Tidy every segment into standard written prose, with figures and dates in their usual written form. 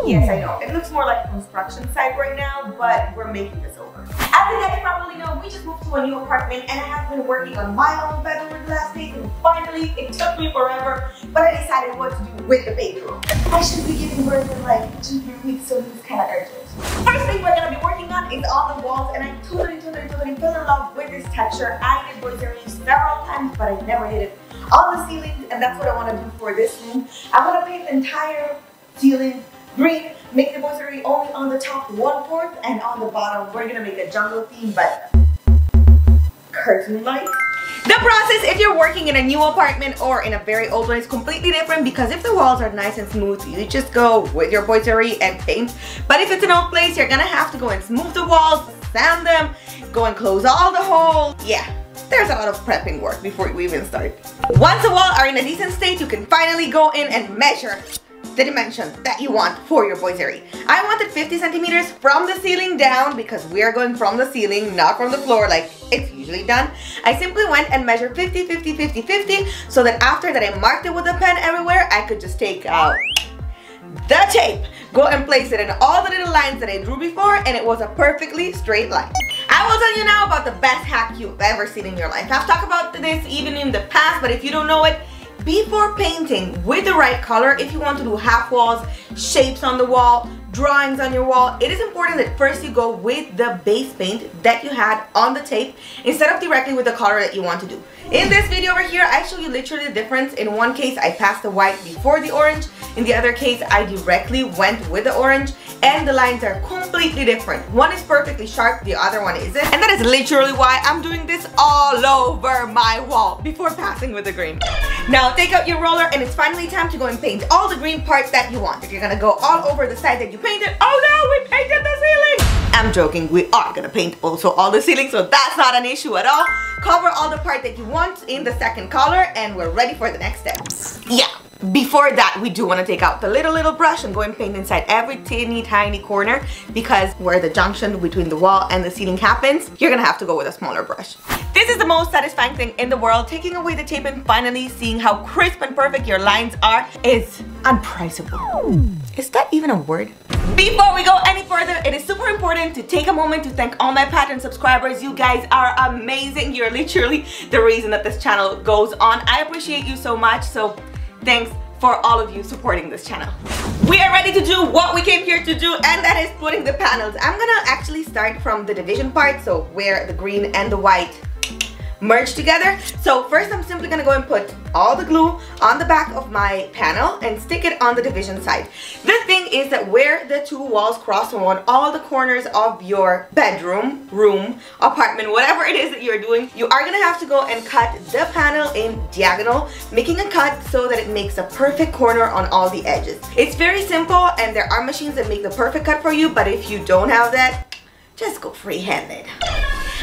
Yes, I know. It looks more like a construction site right now, but we're making this over. As you guys probably know, we just moved to a new apartment and I have been working on my own bedroom the last days, and finally, it took me forever, but I decided what to do with the baby room. I should be giving birth in like 2-3 weeks, so this is kind of urgent. First thing we're going to be working on is on the walls, and I totally fell in love with this texture. I did Boiserie several times, but I never did it on the ceilings, and that's what I want to do for this room. I'm going to paint the entire ceiling green, make the Boiserie only on the top 1/4, and on the bottom we're going to make a jungle theme, but curtain-like. The process, if you're working in a new apartment or in a very old one, is completely different, because if the walls are nice and smooth, you just go with your Boiserie and paint. But if it's an old place, you're gonna have to go and smooth the walls, sand them, go and close all the holes. Yeah, there's a lot of prepping work before you even start. Once the walls are in a decent state, you can finally go in and measure the dimensions that you want for your Boiserie. I wanted 50 centimeters from the ceiling down, because we are going from the ceiling, not from the floor like it's usually done. I simply went and measured 50, 50, 50, 50, so that after that I marked it with a pen everywhere, I could just take out the tape, go and place it in all the little lines that I drew before, and it was a perfectly straight line. I will tell you now about the best hack you've ever seen in your life. I've talked about this even in the past, but if you don't know it, before painting with the right color, if you want to do half walls, shapes on the wall, drawings on your wall, it is important that first you go with the base paint that you had on the tape instead of directly with the color that you want to do. In this video over here, I show you literally the difference. In one case, I passed the white before the orange. In the other case, I directly went with the orange, and the lines are completely different. One is perfectly sharp, the other one isn't. And that is literally why I'm doing this all over my wall before passing with the green. Now take out your roller, and it's finally time to go and paint all the green parts that you want. If you're gonna go all over the side that you painted, oh no, we painted the ceiling! I'm joking, we are gonna paint also all the ceiling, so that's not an issue at all. Cover all the part that you want in the second color, and we're ready for the next step. Yeah. Before that, we do want to take out the little brush and go and paint inside every teeny tiny corner, because where the junction between the wall and the ceiling happens, you're gonna have to go with a smaller brush. This is the most satisfying thing in the world. Taking away the tape and finally seeing how crisp and perfect your lines are is unpriceable. Is that even a word? Before we go any further, it is super important to take a moment to thank all my pattern subscribers. You guys are amazing. You're literally the reason that this channel goes on. I appreciate you so much. So thanks for all of you supporting this channel. We are ready to do what we came here to do, and that is putting the panels. I'm gonna actually start from the division part, so where the green and the white merge together. So first I'm simply gonna go and put all the glue on the back of my panel and stick it on the division side. The thing is that where the two walls cross on all the corners of your bedroom, room, apartment, whatever it is that you're doing, you are gonna have to go and cut the panel in diagonal, making a cut so that it makes a perfect corner on all the edges. It's very simple, and there are machines that make the perfect cut for you, but if you don't have that, just go free-handed.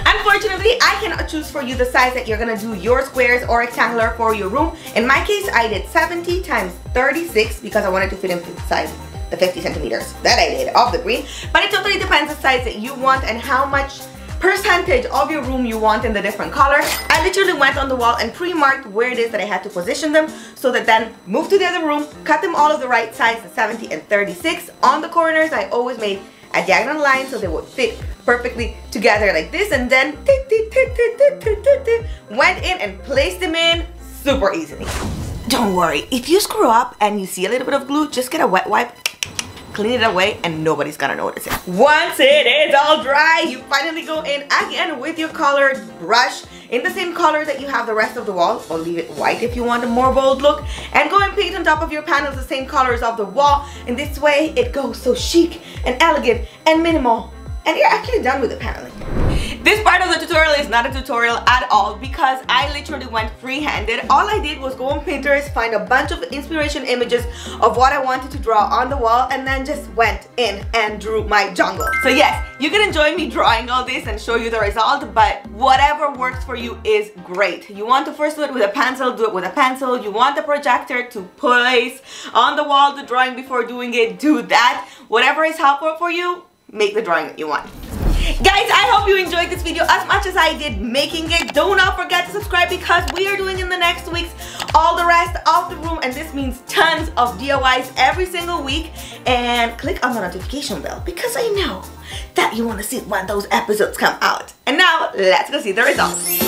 Unfortunately, I cannot choose for you the size that you're gonna do your squares or rectangular for your room. In my case, I did 70 times 36 because I wanted to fit inside the 50 centimeters that I did of the green. But it totally depends the size that you want and how much percentage of your room you want in the different colors. I literally went on the wall and pre-marked where it is that I had to position them, so that then move to the other room, cut them all of the right size, the 70 and 36. On the corners, I always made a diagonal line so they would fit perfectly together like this, and then went in and placed them in super easily. Don't worry, if you screw up and you see a little bit of glue, just get a wet wipe, clean it away, and nobody's gonna notice it. Once it is all dry, you finally go in again with your colored brush in the same color that you have the rest of the wall, or leave it white if you want a more bold look, and go and paint on top of your panels the same colors of the wall. In this way, it goes so chic and elegant and minimal, and you're actually done with the paneling. This part of the tutorial is not a tutorial at all, because I literally went free-handed. All I did was go on Pinterest, find a bunch of inspiration images of what I wanted to draw on the wall, and then just went in and drew my jungle. So yes, you can enjoy me drawing all this and show you the result, but whatever works for you is great. You want to first do it with a pencil, do it with a pencil. You want the projector to place on the wall the drawing before doing it, do that. Whatever is helpful for you, make the drawing that you want. Guys, I hope you enjoyed this video as much as I did making it. Do not forget to subscribe because we are doing in the next weeks all the rest of the room, and this means tons of DIYs every single week. And click on the notification bell because I know that you want to see when those episodes come out. And now let's go see the results.